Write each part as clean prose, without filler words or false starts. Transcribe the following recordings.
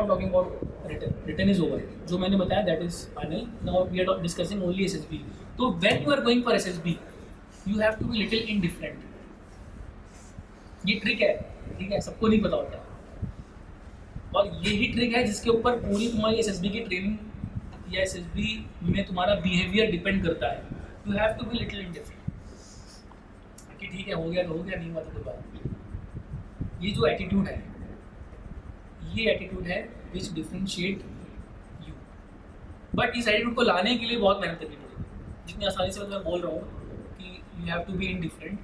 Not talking about written is over, जो मैंने बताया that is final, now we are discussing only SSB। तो when you are going for SSB you have to be little indifferent. ये trick है, ठीक है, सबको नहीं पता होता, और यही ट्रिक है जिसके ऊपर पूरी तुम्हारी SSB की ट्रेनिंग या SSB में तुम्हारा बिहेवियर डिपेंड करता है। You have to be little indifferent कि ठीक है, हो गया तो हो गया, नहीं हुआ तो कोई बात नहीं। ये जो एटीट्यूड है, ये एटीट्यूड है विच डिफ्रेंशिएट यू। बट इस एटीट्यूड को लाने के लिए बहुत मेहनत करनी पड़ेगी। जितनी आसानी से मैं बोल रहा हूँ कि you have to be indifferent,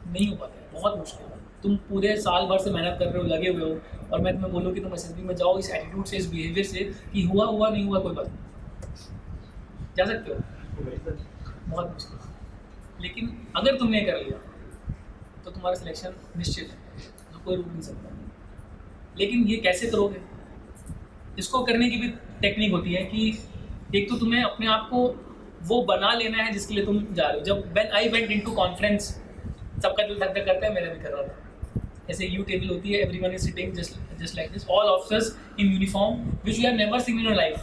नहीं हो पाता है, बहुत मुश्किल है। तुम पूरे साल भर से मेहनत कर रहे हो, लगे हुए हो, और मैं तुम्हें बोलूँ कि तुम SSB में जाओ इस एटीट्यूड से, इस बिहेवियर से कि हुआ हुआ, नहीं हुआ कोई बात नहीं, जा सकते हो, बहुत मुश्किल है। लेकिन अगर तुमने कर लिया तो तुम्हारा सिलेक्शन निश्चित है, तो कोई रोक नहीं सकता। लेकिन ये कैसे करोगे? इसको करने की भी टेक्निक होती है कि एक तो तुम्हें अपने आप को वो बना लेना है जिसके लिए तुम जा रहे हो। जब when I went into conference, सबका दिल धक धक करता है, मेरा भी कर रहा था। ऐसे यू टेबल होती है, everyone is sitting just like this, all officers in uniform which you have never seen in your life,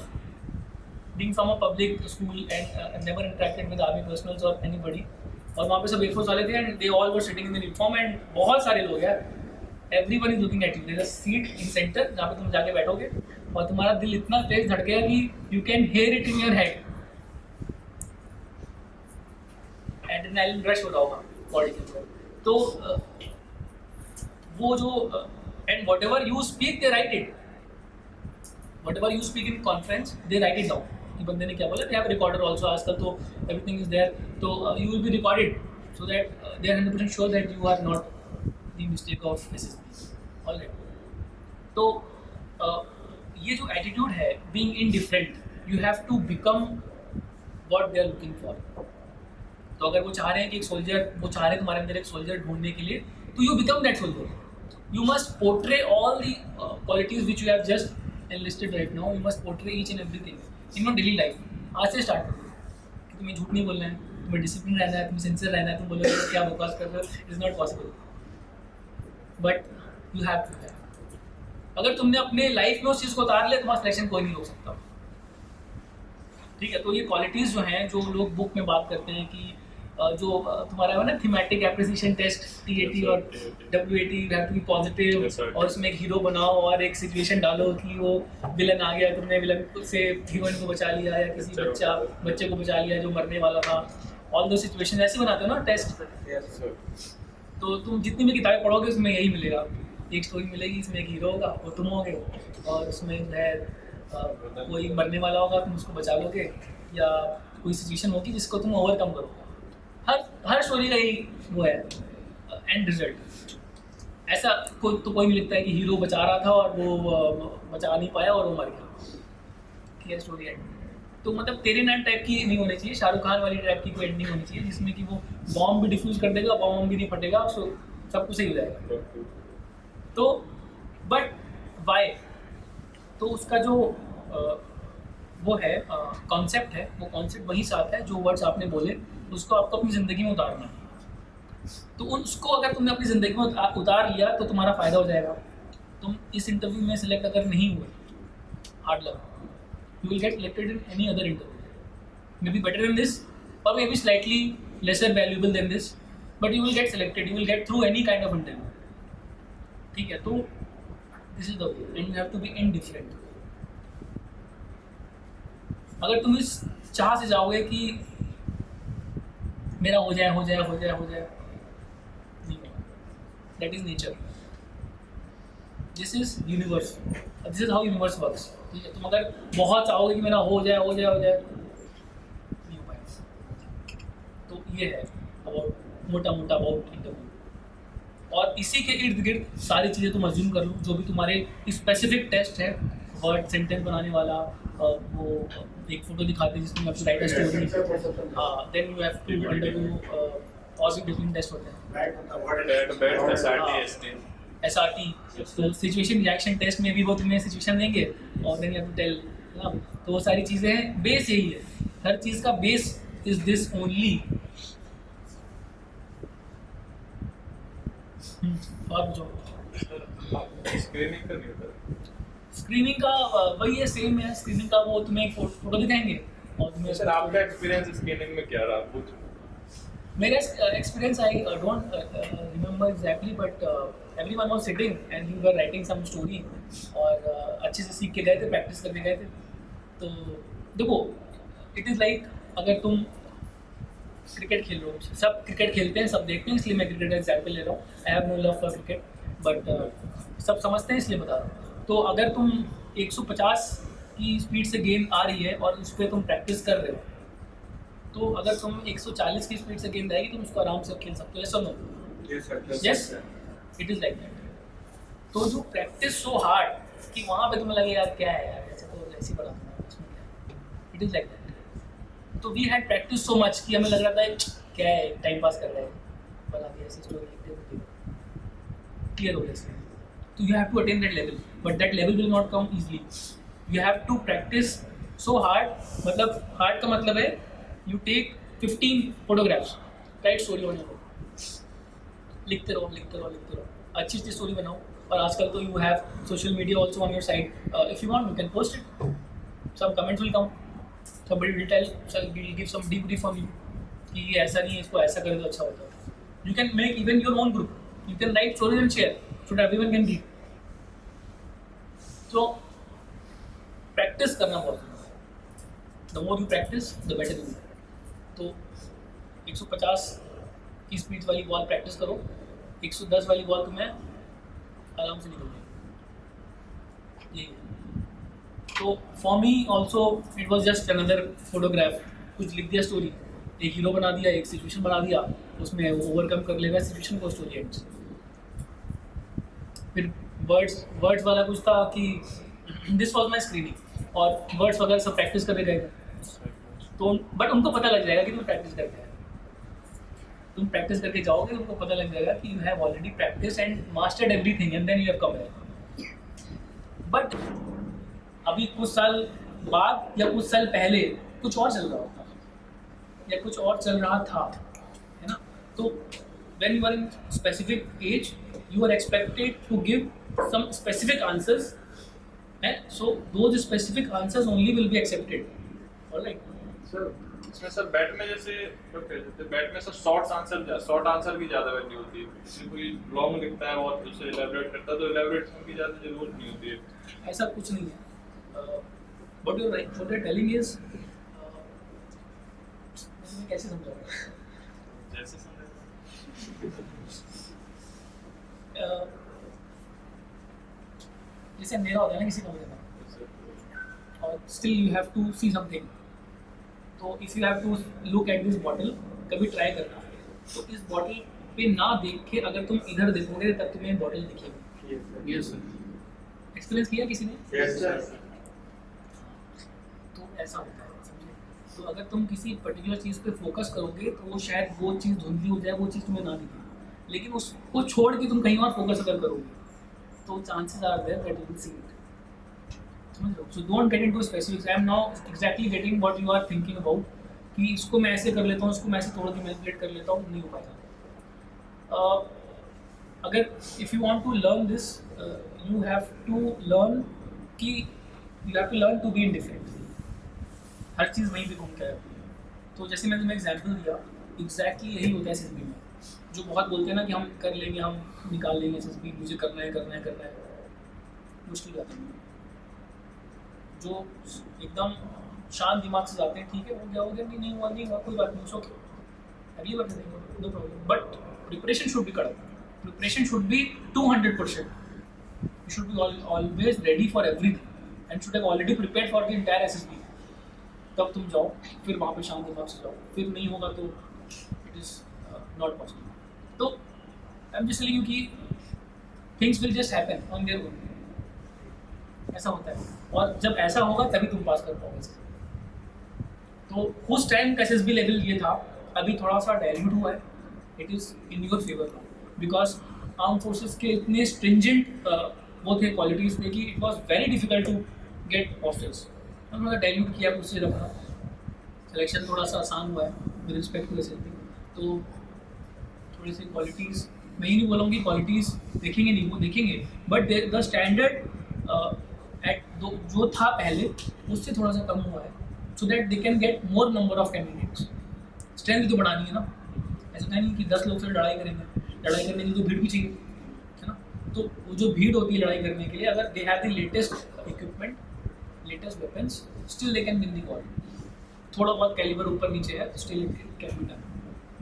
being from a public school and never interacted with army personnels और anybody. और वहाँ पे सब air force वाले थे and they all were sitting in the uniform and बहुत सारे लोग यार, everyone is looking at you. There is a seat in centre जहाँ पे तुम जाके बैठोगे और तुम्हारा दिल इतना तेज धड़केगा कि you can hear it in your head, adrenaline rush हो रहा होगा बॉडी के अंदर। तो वो जो and what ever you speak they right it, what ever you speak in conference they right it down कि बंदे ने क्या बोला। दे हैव रिकॉर्डर ऑल्सो, आजकल तो एवरीथिंग इज देयर, तो you will be recorded so that they are 100% sure that you are not the mistake of SSB। Alright, तो ये जो एटीट्यूड है being indifferent, you have to become what they are looking for. तो अगर वो चाह रहे हैं कि एक सोल्जर, वो चाह रहे हैं तुम्हारे अंदर एक सोल्जर ढूंढने के लिए, तो you become that soldier. You must portray all the qualities which you have just enlisted right now. You must portray each and everything in your daily life. आज से स्टार्ट करो कि तुम्हें झूठ नहीं बोलना है, तुम्हें डिसिप्लिन रहना है, तुम्हें सिंसियर रहना है। तुम बोलोगे क्या बकवास कर रहे हो, it is not possible, but you have to. अगर तुमने अपने लाइफ में उस चीज़ को उतार लिया, तुम्हारा सिलेक्शन कोई नहीं रोक सकता, ठीक है। तो ये क्वालिटीज़ जो हैं, जो लोग बुक में बात करते हैं कि जो तुम्हारा है ना थीमेटिक एप्रिसिएशन टेस्ट, TAT और WAT, you have to be positive, और उसमें एक हीरो बनाओ और एक सिचुएशन डालो कि वो विलन आ गया, तुमने विलन से हीरोइन को बचा लिया या किसी बच्चे को बचा लिया जो मरने वाला था। ऑल दो सिचुएशन ऐसे बनाते हो ना टेस्ट। तो तुम जितनी भी किताबें पढ़ोगे उसमें यही मिलेगा, एक स्टोरी मिलेगी, इसमें एक हीरो होगा और तुम होगे, और उसमें जो है कोई मरने वाला होगा, तुम उसको बचा लोगे, या कोई सिचुएशन होगी जिसको तुम ओवरकम करोगे। हर स्टोरी का ही वो है एंड रिजल्ट। ऐसा कोई नहीं लिखता है कि हीरो बचा रहा था और वो बचा नहीं पाया और वो मर गया, क्लियर स्टोरी एंड। तो मतलब तेरे नाम टाइप की नहीं होनी चाहिए, शाहरुख खान वाली टाइप की कोई एंड नहीं होनी चाहिए जिसमें कि वो बॉम्ब भी डिफ्यूज कर देगा, बॉम्ब भी नहीं फटेगा, सब कुछ सही हो जाएगा। तो बट वाई, तो उसका जो वो है कॉन्सेप्ट है, वो कॉन्सेप्ट वही साथ है जो वर्ड्स आपने बोले, उसको आपको अपनी ज़िंदगी में उतारना है। तो उसको अगर तुमने अपनी ज़िंदगी में उतार लिया तो तुम्हारा फ़ायदा हो जाएगा। तुम इस इंटरव्यू में सिलेक्ट अगर नहीं हुए, hard luck, you will get selected in any other interview, maybe better than this और maybe slightly lesser valuable than this, but you will get selected, you will get through any kind of interview, ठीक है। तो this is the way and you have to be indifferent. अगर तुम इस चाह से जाओगे कि मेरा हो जाए, नहीं होगा, that is nature, this is universe, this is how universe works, ठीक है। तुम अगर बहुत चाहोगे कि मेरा हो जाए, नहीं हो पाएगा। तो ये है अबाउट मोटा अबाउट इंटरव्यू। और इसी के इर्द गिर्द सारी चीज़ें तुम अज्यूम कर लो, जो भी तुम्हारे स्पेसिफिक टेस्ट है, वर्ड सेंटेंस बनाने वाला, वो एक फोटो दिखाते हैं जिसमें आपको राइट स्टोरी, हाँ, then you have to undergo और भी डिफरेंट टेस्ट होते हैं, SRT, तो सिचुएशन रिएक्शन टेस्ट में भी वो तुम्हें सिचुएशन देंगे और then you have to tell, तो वो सारी चीज़ें हैं, बेस यही है, हर चीज़ का बेस इज दिस ओनली। और जो स्क्रीनिंग का वही है, सेम है। स्क्रीनिंग का वो तुम्हें एक फोटो दिखाएंगे और तुम्हें सर आपका एक्सपीरियंस स्क्रीनिंग में क्या रहा कुछ? मेरा experience I don't remember exactly, but everyone was sitting and we were writing some story और अच्छे से सीख के गए थे, प्रैक्टिस करके गए थे। तो देखो, इट इज़ लाइक अगर तुम क्रिकेट खेल रहे हो, सब क्रिकेट खेलते हैं, सब देखते हैं, इसलिए मैं क्रिकेट का एग्जाम्पल ले रहा हूँ। I have no love for cricket, but सब समझते हैं इसलिए बता रहा हूँ। तो अगर तुम 150 की स्पीड से गेंद आ रही है और उस पर तुम प्रैक्टिस कर रहे हो, तो अगर तुम 140 की स्पीड से गेंद आएगी तुम उसको आराम से खेल सकते हो। यस और no? Yes, it is like that. तो जो प्रैक्टिस सो हार्ड कि वहाँ पे तुम्हें लगे यार क्या है यार, ऐसे तो ऐसे ही बना दूंगा, इसमें क्या है, इट इज़ लाइक दैट। तो we had practice so much कि हमें लग रहा था क्या है, टाइम पास कर रहे हैं, बना दिया ऐसी स्टोरी लिख दे, क्लियर हो गया। तो you have to attain that level, but that level will not come easily. You have to practice so hard, मतलब हार्ड का मतलब है you take 15 photographs, write story होने को, लिखते रहो लिखते रहो लिखते रहो, अच्छी अच्छी स्टोरी बनाओ। और आजकल तो you have social media also on your side, if you want you can post it, some comments will come, somebody will tell, will give some debrief on you कि ये ऐसा नहीं है, इसको ऐसा करे तो अच्छा होता है। You can make even your own group, you can write stories and share so that everyone can read। तो प्रैक्टिस करना बहुत जरूरी है, the more you practice the better you will। तो 150 की स्पीड वाली बॉल प्रैक्टिस करो, 110 वाली बॉल तुम्हें आराम से निकल जाएगी, यही है। तो for me also it was just another photograph, कुछ लिख दिया स्टोरी, एक हीरो बना दिया, एक सिचुएशन बना दिया, उसमें वो ओवरकम कर लेगा सिचुएशन को, स्टोरी एंड्स। फिर वर्ड्स वाला कुछ था कि दिस वॉज माई स्क्रीनिंग, और वर्ड्स वगैरह सब प्रैक्टिस करके गए थे। तो बट उनको पता लग जाएगा कि तुम प्रैक्टिस करके आए, तुम प्रैक्टिस करके जाओगे तो उनको पता लग जाएगा कि you have already practice and mastered everything and then you have come here. But अभी कुछ साल बाद या कुछ साल पहले कुछ और चल रहा होता या कुछ और चल रहा था, है ना। तो when you are in specific age you are expected to give some specific answers, and so those specific answers only will be accepted, all right। Sir इसमें सर बैट में जैसे बैट में सर शॉर्ट आंसर की ज़्यादा value होती है, जैसे कोई लॉन्ग लिखता है और उसे इलैबोरेट करता है तो इलैबोरेशन की ज़्यादा जरूरत नहीं होती है। ऐसा कुछ नहीं है। what you're telling is मैं कैसे समझाऊँ, जैसे समझ जैसे अंधेरा होता है ना किसी कमरे में, और still you have to see something. तो if you have to look at this bottle, कभी ट्राई करना तो इस बॉटल पे ना देख के अगर तुम इधर देखोगे तब तुम्हें बॉटल दिखेगी। यस सर, एक्सपीरियंस किया किसी ने? Yes sir. तो ऐसा होता है, समझे। तो अगर तुम किसी पर्टिकुलर चीज़ पे फोकस करोगे तो वो शायद वो चीज़ धुंधली हो जाए, वो चीज़ तुम्हें ना दिखे, लेकिन उसको छोड़ के तुम कहीं और फोकस अगर करोगे तो chances are there that you will see it, समझ लो। So don't get into specifics. I am now exactly getting what you are thinking about, कि इसको मैं ऐसे कर लेता हूँ, इसको मैं ऐसे थोड़ा सा मैनिपुलेट कर लेता हूँ, नहीं हो पाएगा। अगर if you want to learn this you have to learn कि you have to learn to be indifferent. हर चीज़ वहीं पे घूमता है। तो जैसे मैंने तुम्हें एग्जाम्पल दिया, एग्जैक्टली यही होता है एसएसबी में। जो बहुत बोलते हैं ना कि हम कर लेंगे, हम निकाल लेंगे एसएसबी, मुझे करना है करना है करना है, मुश्किल जाता है। जो एकदम शांत दिमाग से जाते हैं, ठीक है हो गया नहीं हुआ नहीं हुआ, कोई बात नहीं, ओके अगली बार नहीं, no problem. But preparation should be कड़क, preparation should be 200%। You should be always ready for everything and should have already prepared for the entire SSB. तब तुम जाओ, फिर वहाँ पे शांत दिमाग से जाओ, फिर नहीं होगा तो इट इज़ नॉट पॉसिबल। तो I am just telling you कि things will just happen on their own, ऐसा होता है। और जब ऐसा होगा तभी तुम पास कर पाओगे। तो उस टाइम का एसएसबी लेवल ये था, अभी थोड़ा सा डाइल्यूट हुआ है, it is in your favour now, because arm forces के इतने स्ट्रिंजेंट वो थे क्वालिटीज़ थे कि it was very difficult to get hostels. थोड़ा डाइल्यूट किया, उससे रखा, सिलेक्शन थोड़ा सा आसान हुआ है विद रिस्पेक्ट टू एसएसबी। तो थोड़ी सी क्वालिटीज़, मैं ही नहीं बोलूँगी क्वालिटीज़ देखेंगे नहीं, वो देखेंगे, बट द स्टैंडर्ड at जो था पहले उससे थोड़ा सा कम हुआ है, सो that they can get more number of candidates. Strength तो बढ़ानी है ना, ऐसा नहीं कि 10 लोग से लड़ाई करेंगे, लड़ाई करने के लिए तो भीड़ भी चाहिए, है ना। तो वो जो भीड़ होती है लड़ाई करने के लिए, अगर they have the latest equipment, latest weapons, still they can win the war. थोड़ा बहुत कैलिबर ऊपर नीचे है, still it can be done.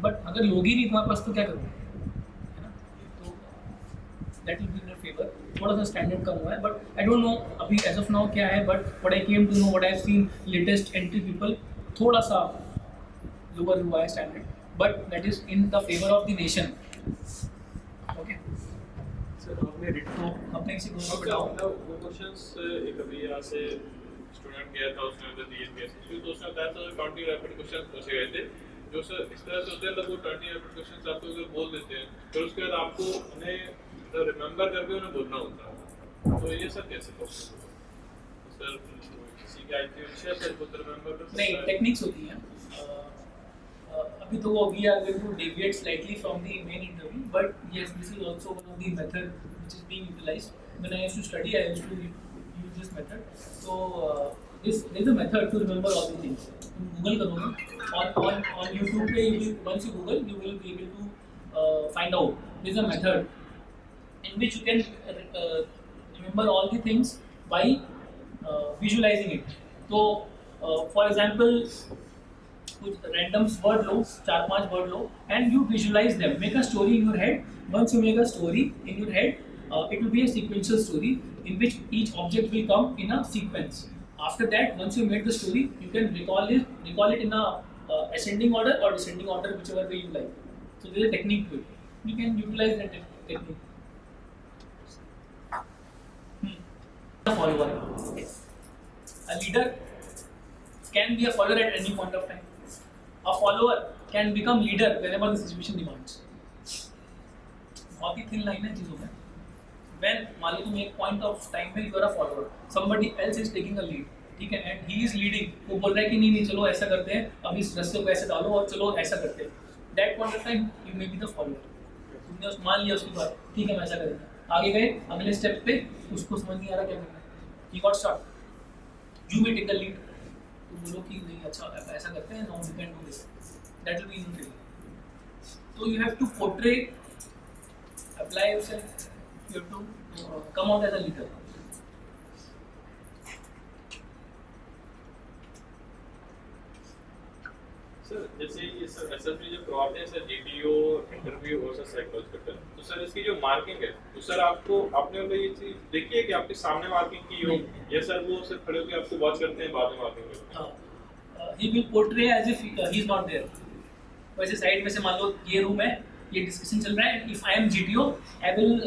But अगर लोग ही नहीं तुम्हारे पास तो क्या करोगे, है ना। तो that will be in your favour. थोड़ा सा स्टैंडर्ड कम हुआ है, बट आई डोंट नो अभी एज ऑफ नाउ क्या है, but what I came to know, what I have seen latest entry people, थोड़ा सा लोअर हुआ है standard, but that is in the favour of the nation. Okay sir आपने तो अपने किसी को Okay, बताओ। वो क्वेश्चंस एक अभी यहाँ से स्टूडेंट गया था, उसने उधर दिए थे, तो उसने बताया था 20 रैपिड क्वेश्चंस पूछे गए थे, जो सर इस तरह से होते हैं, मतलब वो 20 रैपिड क्वेश्चंस आपको अगर बोल देते हैं, फिर उसके बाद आपको उन्हें रिमेंबर करके उन्हें बोलना होता है, तो ये सर कैसे पॉसिबल है सर? किसी की आईक्यू अच्छा है सर, वो तो रिमेंबर कर सकता नहीं, है? टेक्निक्स होती हैं। अभी तो we are going to deviate slightly from the main interview, but yes this is also one of the method which is being utilised. When I used to study I used to use this method. So this is a method to remember all the things. तुम Google करोगे on YouTube पे, you will, once you Google, you will be able to find out. There is a method in which you can remember all the things by visualizing it. So, for example, कुछ random word low, 4-5 word low, and you visualize them. Make a story in your head. Once you make a story in your head, it will be a sequential story in which each object will come in a sequence. After that, once you make the story, you can recall it in a ascending order or descending order, whichever way you like. So there is a technique to it. You can utilize that technique. A follower. A leader can be a follower at any point of time. A follower can become leader whenever the situation demands. बहुत ही thin line है चीज़ों में. When मान लो तुम एक point of time में you are a follower, somebody else is taking a lead, ठीक है, and he is leading, वो बोल रहा है कि नहीं चलो ऐसा करते हैं, अब इस रस्ते को ऐसे डालो और चलो ऐसा करते हैं. That point of time you may be the follower. तुमने उस मान लिया उसकी बात, ठीक है मैं ऐसा करेंगे, आगे गए अगले स्टेप पे उसको समझ नहीं आ रहा क्या करना है, he got stuck. You may take the lead. तुम बोलो कि नहीं अच्छा ऐसा करते हैं, now we can do this. That will be in training. So you have to portray, apply yourself. You have to come out as a leader. Sir जैसे ये सर एसएसबी जो करवाते हैं सर, जीटीओ इंटरव्यू और sir psychological, तो sir इसकी जो marking है, तो सर आपको आपने मतलब ये चीज देखी है कि आपके सामने मार्किंग की हो, या सर वो सर खड़े होकर आपको वॉच करते हैं बाद में मार्किंग करते हैं? He will portray as if he is not there. वैसे साइड में से मान लो ये रूम है, ये डिस्कशन चल रहा है, if I am GTO I will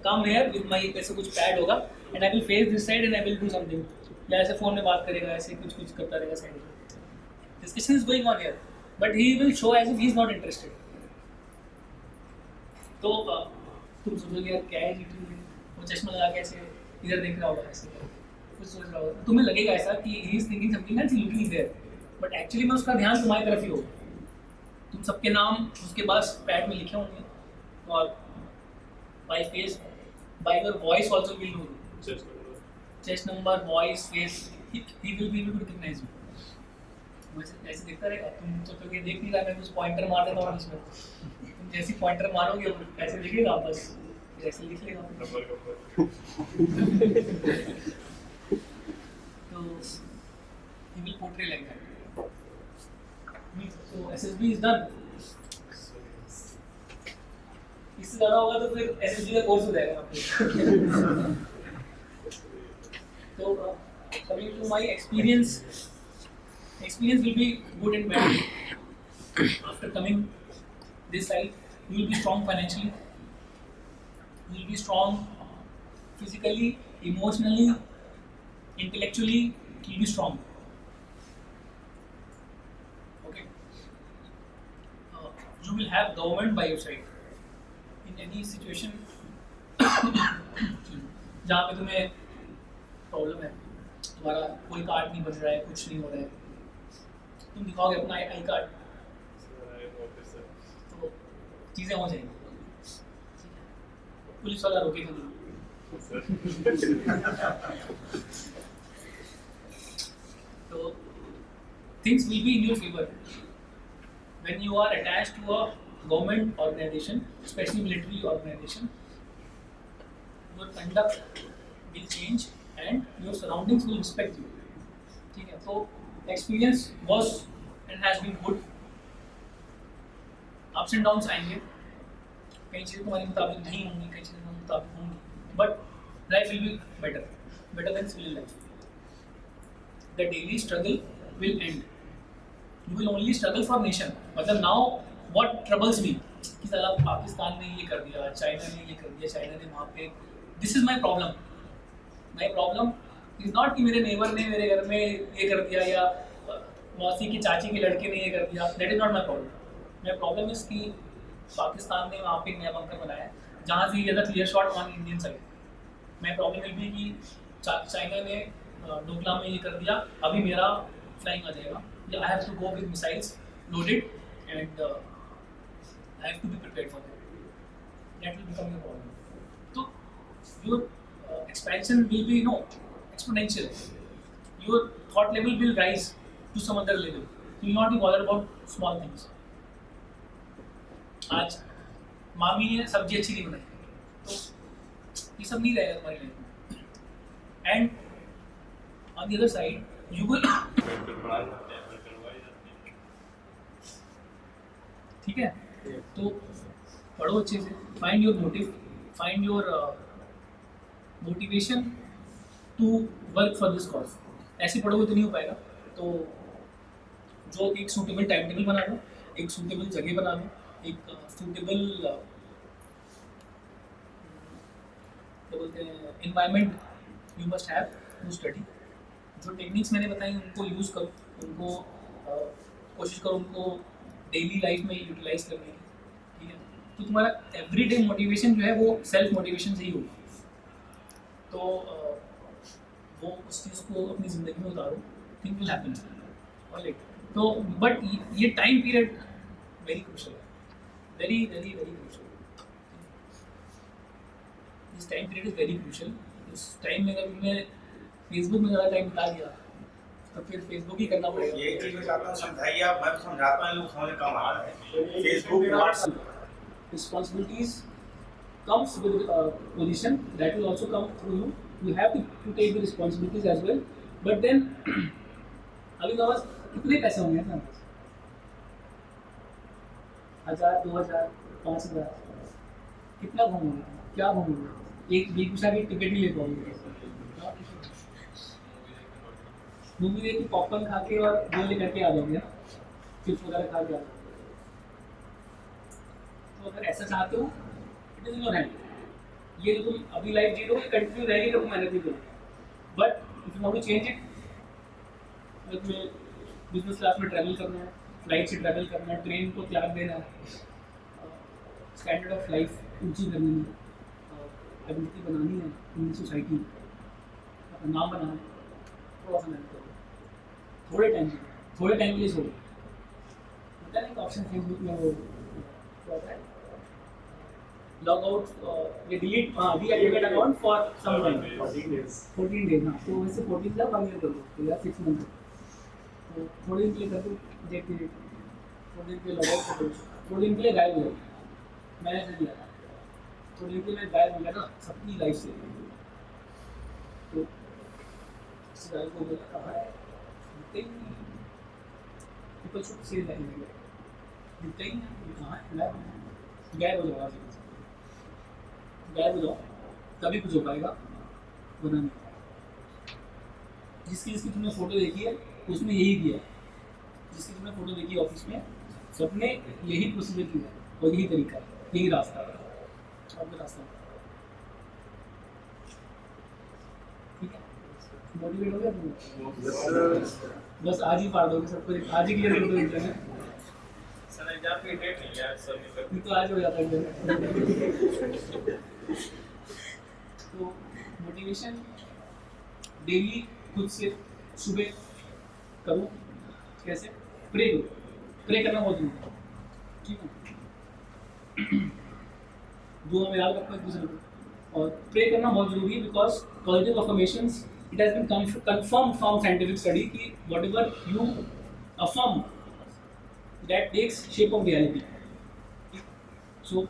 come here with my, ऐसे कुछ पैड होगा and I will face this side and I will do something, या ऐसे फोन में बात करेगा, ऐसे कुछ करता रहेगा साइड में. Discussion is going on here, but he will show as if he is not interested. तो तुम सोचोगे यार क्या है जीटीओ में, वो चश्मा लगा के ऐसे इधर देख रहा होगा, ऐसे कुछ सोच रहा होगा, तुम्हें लगेगा ऐसा कि he is thinking something and he is looking there, but actually में उसका ध्यान तुम्हारी तरफ ही होगा. तुम सबके नाम उसके पास पैड में लिखे होंगे, और by face, by your voice also will know you. Chest number, voice, face, he will be able to recognize you. ऐसे देखता रहेगा, तुम सोचोगे देख नहीं रहा, मैं कुछ पॉइंटर मार देता हूँ इसमें, तुम जैसी पॉइंटर मारोगे ऐसे दिखेगा, बस फिर ऐसे लिख लेगा नंबर के ऊपर. तो he will portray like that. तो SSB is done. इससे ज़्यादा होगा तो फिर SSB का कोर्स हो जाएगा आपको. तो coming to my experience will be good and bad. After coming this side, you will be strong financially, you will be strong physically, emotionally, intellectually, you will be strong. Okay. You will have government by your side in any situation. जहाँ पे तुम्हें problem है, तुम्हारा कोई card नहीं बन रहा है, कुछ नहीं हो रहा है, तुम दिखाओगे अपना आई कार्ड, तो चीज़ें हो जाएंगी. पुलिस वाला रोकेगा नहीं, So things will be in your favor when you are attached to a government organization, especially military organization. Your conduct will change and your surroundings will respect you. ठीक है, तो experience was and has been good. Ups and downs आएंगे, कई चीज़ें तुम्हारे मुताबिक नहीं होंगी, कई चीज़ें तुम्हारे मुताबिक होंगी, but life will be better than civilian life. The daily struggle will end. You will only struggle for nation. मतलब now what troubles me कि साला पाकिस्तान ने ये कर दिया, चाइना ने ये कर दिया, चाइना ने वहाँ पे, this is my problem. My problem is not कि मेरे नेबर ने मेरे घर में ये कर दिया या मौसी की चाची के लड़के ने ये कर दिया. That is not my problem. My problem is कि पाकिस्तान ने वहाँ पे एक नया बंकर बनाया है जहाँ से ये clear shot on Indian side. My problem will be कि चाइना ने डोकलाम में ये कर दिया, अभी मेरा फ्लाइंग आ जाएगा. I have to go with missiles loaded and I have to be prepared for that. That will become a problem. So your expansion will be exponential. Your thought level will rise to some other level. You will not be bothered about small things. आज मामी ने सब्जी अच्छी नहीं बनाई, तो ये सब नहीं रहेगा तुम्हारी लाइफ में. And on the other side you will, ठीक है, तो पढ़ो अच्छे से, find your motive, find your motivation to work for this cause. ऐसे पढ़ोगे तो नहीं हो पाएगा. तो जो एक सूटेबल टाइम टेबल बना लो, एक सूटेबल जगह बना लो, एक सूटेबल क्या बोलते हैं environment you must have to study. जो टेक्निक्स मैंने बताई उनको यूज़ करो, उनको कोशिश करो उनको डेली लाइफ में यूटिलाइज करने की. ठीक है, तो तुम्हारा एवरीडे मोटिवेशन जो है वो सेल्फ मोटिवेशन से ही होगा. तो वो उस चीज़ को अपनी ज़िंदगी में उतारो, थिंक विल हैपन. ऑलराइट, तो बट ये टाइम पीरियड वेरी क्रूशियल है, very very very crucial. This time period is very crucial. इस टाइम में अगर मैं फेसबुक में ज़्यादा टाइम बिता दिया तो फिर फेसबुक ही करना पड़ेगा. ये चीज़ मैं चाहता हूँ समझाइए आप. मैं समझाता हूँ, लोग समझ कम आ रहा है. Facebook WhatsApp responsibilities comes with position that will also come through you. You have to take the responsibilities as well. But then अभी तो बस कितने पैसे होंगे ना, 1000, 2000, 5000, कितना घूमोगे, क्या घूमोगे? एक बेगूसराय की टिकट ही ले पाओगे. मूवी देख के पॉपकॉर्न खा के और गोल लेकर के आ जाओगे, चिप्स वगैरह खा के आ जाओगे. तो अगर ऐसा चाहते हो, it is in your hand. ये जो तुम अभी लाइफ जी रहे हो कंटिन्यू रहेगी, तो मेहनत भी करो. But if you want to change it, तुम्हें बिजनेस क्लास में ट्रैवल करना है, फ्लाइट से ट्रैवल करना है, ट्रेन को त्याग देना है, स्टैंडर्ड ऑफ लाइफ ऊँची करनी है, आइडेंटिटी बनानी है इन सोसाइटी, अपना नाम बनाना है, थोड़ा सा मेहनत करो. थोड़े टाइम के लिए छोड़ो. होता है ना ऑप्शन फेसबुक में वो लॉग आउट, ये delete, deactivate account for some time, 14 days. हाँ, तो वैसे 14 का 1 ईयर कर दो, तो या 6 मंथ. तो थोड़े दिन के लिए कर दो डीएक्टिवेट, थोड़े दिन के लिए लॉग आउट कर दो, थोड़े दिन के लिए गायब हो जाओ. मैंने ऐसा किया था, थोड़े दिन के लिए गायब हो गया ना सबकी लाइफ से. तो इस गायब को कहा है पीपल शुड से दिखते ही कहाँ है, गायब हो जाओ, गायब हो जाओ, तभी कुछ हो पाएगा, वरना नहीं. जिसकी तुमने फोटो देखी है उसमें यही किया है, जिसकी तुमने फोटो देखी है ऑफिस में, सबने यही प्रोसीजर किया है और यही तरीका है, यही रास्ता है आपका रास्ता. ठीक है, मोटिवेट हो गया तुम? बस आज ही पार दोगे सबको, आज ही क्लियर कर दो एग्जाम. तो आज हो जाता है. तो मोटिवेशन डेली खुद से सुबह करो. कैसे? प्रे करो. प्रे करना बहुत जरूरी है. ठीक है, जो हमें याद रखो एक दूसरे को. और प्रे करना बहुत जरूरी है, because positive affirmations it has been confirm from scientific study कि whatever you affirm that takes shape of reality. So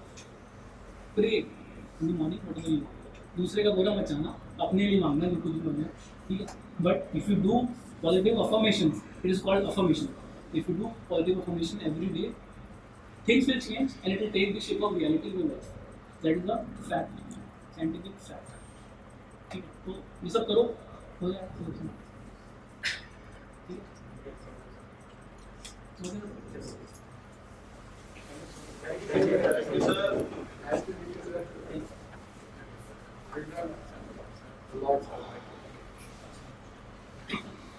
pray in the morning whatever you want. दूसरे का बुरा मत चाहना, अपने लिए मांगना जो कुछ भी मांगना, ठीक है. But if you do positive affirmations, it is called affirmation. If you do positive affirmation every day, things will change and it will take the shape of reality in your life. That is the fact, scientific fact. ठीक है, तो ये सब करो, हो जाएगा. ठीक है.